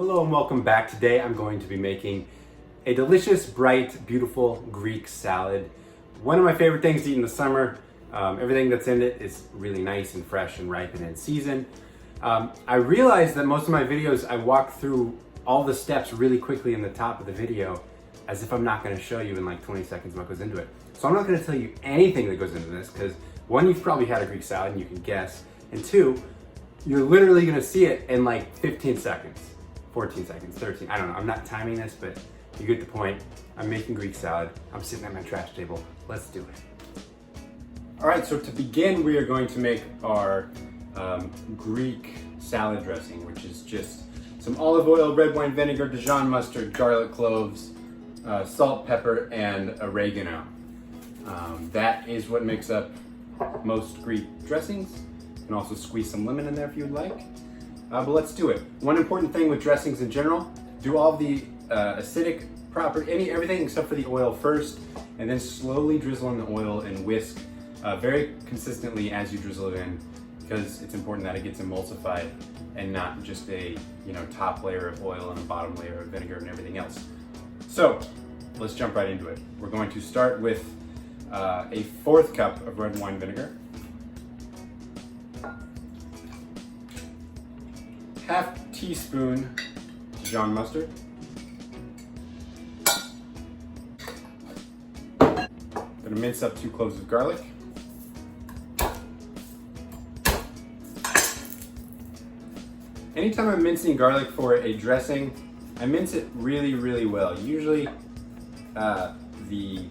Hello and welcome back. Today I'm going to be making a delicious, bright, beautiful Greek salad. One of my favorite things to eat in the summer. Everything that's in it is really nice and fresh and ripe and in season. I realized that most of my videos I walk through all the steps really quickly in the top of the video as if I'm not going to show you in like 20 seconds what goes into it. So I'm not going to tell you anything that goes into this because one, you've probably had a Greek salad and you can guess, and two, you're literally going to see it in like 15 seconds, 14 seconds, 13, I don't know. I'm not timing this, but you get the point. I'm making Greek salad. I'm sitting at my trash table. Let's do it. All right, so to begin, we are going to make our Greek salad dressing, which is just some olive oil, red wine vinegar, Dijon mustard, garlic cloves, salt, pepper, and oregano. That is what makes up most Greek dressings. You can also squeeze some lemon in there if you'd like. But let's do it. One important thing with dressings in general, do all the acidic property, everything except for the oil first, and then slowly drizzle in the oil and whisk very consistently as you drizzle it in, because it's important that it gets emulsified and not just a top layer of oil and a bottom layer of vinegar and everything else. So let's jump right into it. We're going to start with a 1/4 cup of red wine vinegar, 1/2 teaspoon Dijon mustard, gonna mince up 2 cloves of garlic, anytime I'm mincing garlic for a dressing, I mince it really, really well. Usually the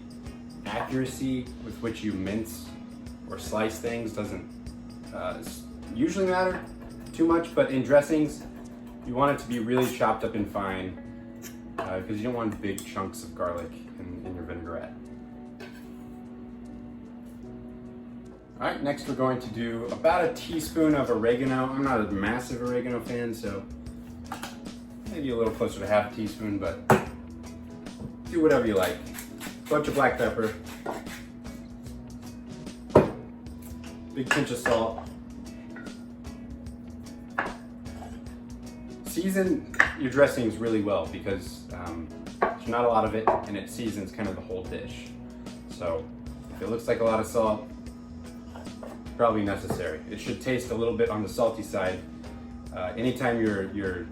accuracy with which you mince or slice things doesn't usually matter too much, but in dressings, you want it to be really chopped up and fine because you don't want big chunks of garlic in your vinaigrette. All right, next we're going to do about 1 teaspoon of oregano. I'm not a massive oregano fan, so maybe a little closer to 1/2 teaspoon, but do whatever you like. Bunch of black pepper, big pinch of salt. Season your dressings really well because there's not a lot of it and it seasons kind of the whole dish. So if it looks like a lot of salt, probably necessary. It should taste a little bit on the salty side anytime you're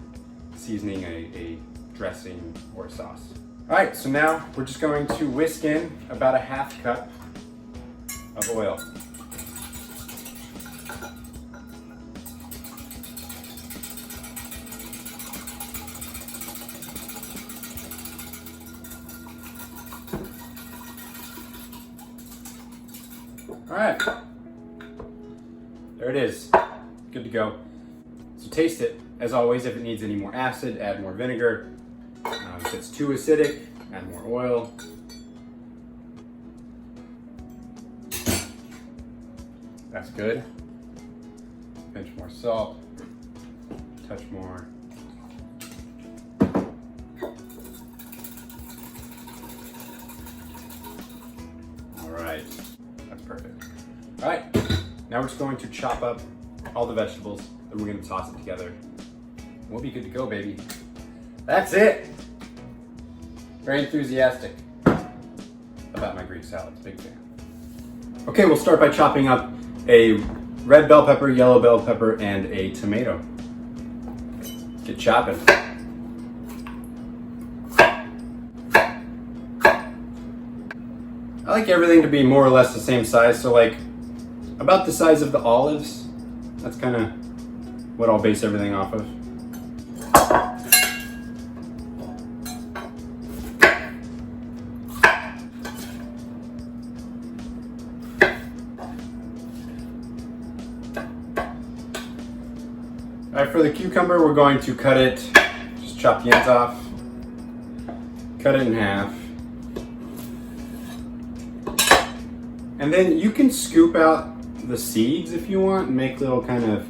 seasoning a dressing or a sauce. All right, so now we're just going to whisk in about 1/2 cup of oil. All right, there it is, good to go. So taste it. As always, if it needs any more acid, add more vinegar. If it's too acidic, add more oil. That's good. Pinch more salt, touch more. All right, that's perfect. All right, now we're just going to chop up all the vegetables, then we're gonna toss it together. We'll be good to go, baby. That's it. Very enthusiastic about my Greek salads, big fan. Okay, we'll start by chopping up a red bell pepper, yellow bell pepper, and a tomato. Let's get chopping. I like everything to be more or less the same size, so like about the size of the olives. That's kind of what I'll base everything off of. All right, for the cucumber, we're going to cut it, just chop the ends off, cut it in half. And then you can scoop out the seeds if you want and make little kind of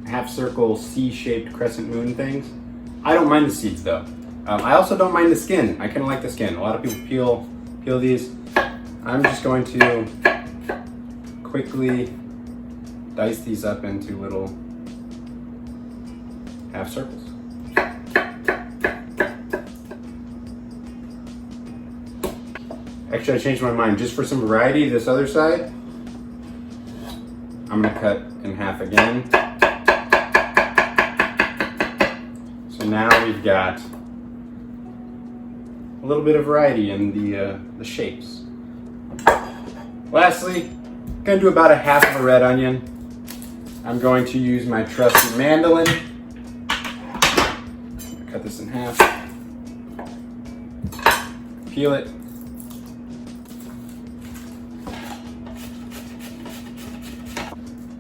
half circle C-shaped crescent moon things. I don't mind the seeds though. I also don't mind the skin. I kind of like the skin. A lot of people peel these. I'm just going to quickly dice these up into little half circles. Actually, I changed my mind. Just for some variety, this other side, I'm gonna cut in half again. So now we've got a little bit of variety in the shapes. Lastly, I'm gonna do about a half of a red onion. I'm going to use my trusty mandolin. Cut this in half. Peel it.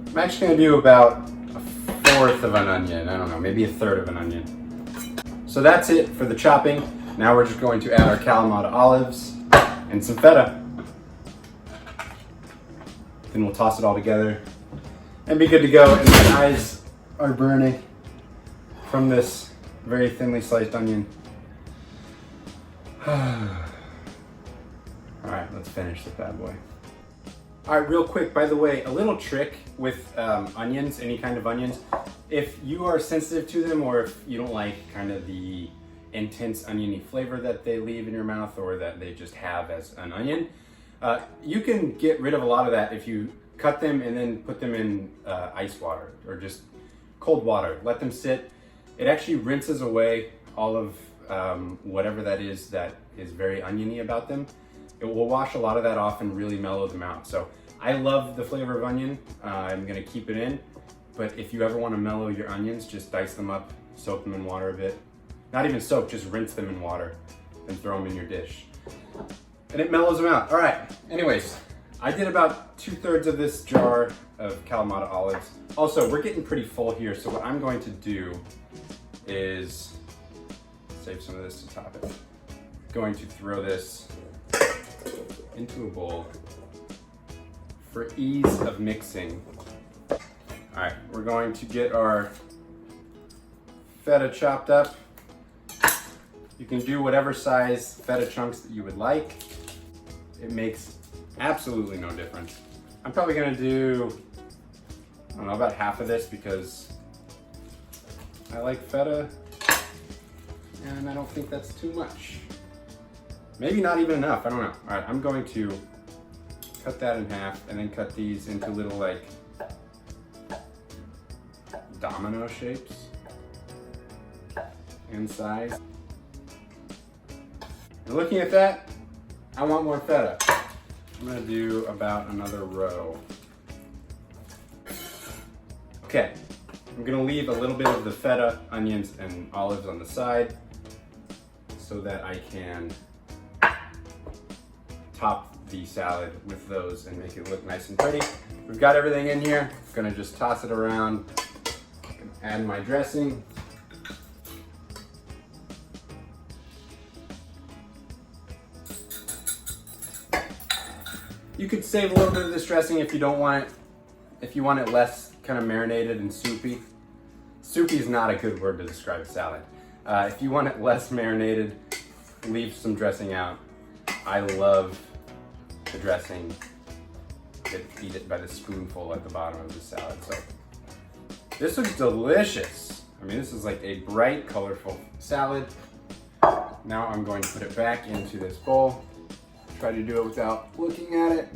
I'm actually gonna do about a fourth of an onion. I don't know, maybe a third of an onion. So that's it for the chopping. Now we're just going to add our kalamata olives and some feta. Then we'll toss it all together and be good to go. And my eyes are burning from this very thinly sliced onion. All right, let's finish this bad boy. All right, real quick, by the way, a little trick with onions, any kind of onions. If you are sensitive to them, or if you don't like kind of the intense oniony flavor that they leave in your mouth, or that they just have as an onion, you can get rid of a lot of that if you cut them and then put them in ice water or just cold water. Let them sit. It actually rinses away all of whatever that is very oniony about them. It will wash a lot of that off and really mellow them out. So I love the flavor of onion. I'm gonna keep it in, but if you ever wanna mellow your onions, just dice them up, soak them in water a bit. Not even soak, just rinse them in water and throw them in your dish. And it mellows them out. All right, anyways, I did about 2/3 of this jar of kalamata olives. Also, we're getting pretty full here, so what I'm going to do is save some of this to top it. Going to throw this into a bowl for ease of mixing. All right, we're going to get our feta chopped up. You can do whatever size feta chunks that you would like. It makes absolutely no difference. I'm probably gonna do, I don't know, about half of this because I like feta and I don't think that's too much. Maybe not even enough, I don't know. All right, I'm going to cut that in half and then cut these into little like domino shapes in size. And looking at that, I want more feta. I'm gonna do about another row. Okay, I'm gonna leave a little bit of the feta, onions, and olives on the side so that I can top the salad with those and make it look nice and pretty. We've got everything in here. I'm gonna just toss it around, add my dressing. You could save a little bit of this dressing if you don't want it, if you want it less kind of marinated and soupy. Soupy is not a good word to describe a salad. If you want it less marinated, leave some dressing out. I love the dressing. Eat it by the spoonful at the bottom of the salad. So this looks delicious. I mean, this is like a bright, colorful salad. Now I'm going to put it back into this bowl. Try to do it without looking at it.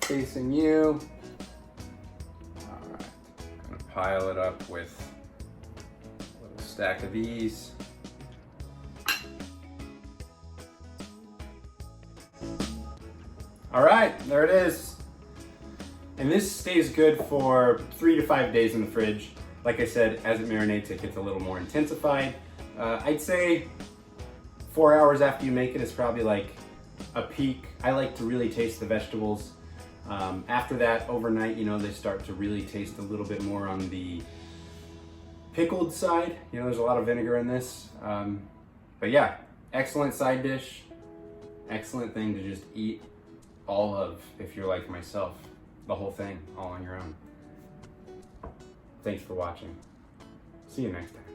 Facing you. All right, I'm gonna pile it up with a little stack of these. All right, there it is. And this stays good for 3 to 5 days in the fridge. Like I said, as it marinates, it gets a little more intensified. I'd say 4 hours after you make it is probably like a peak. I like to really taste the vegetables. After that, overnight, you know, they start to really taste a little bit more on the pickled side. You know, there's a lot of vinegar in this. But yeah, excellent side dish. Excellent thing to just eat all of, if you're like myself, the whole thing all on your own. Thanks for watching. See you next time.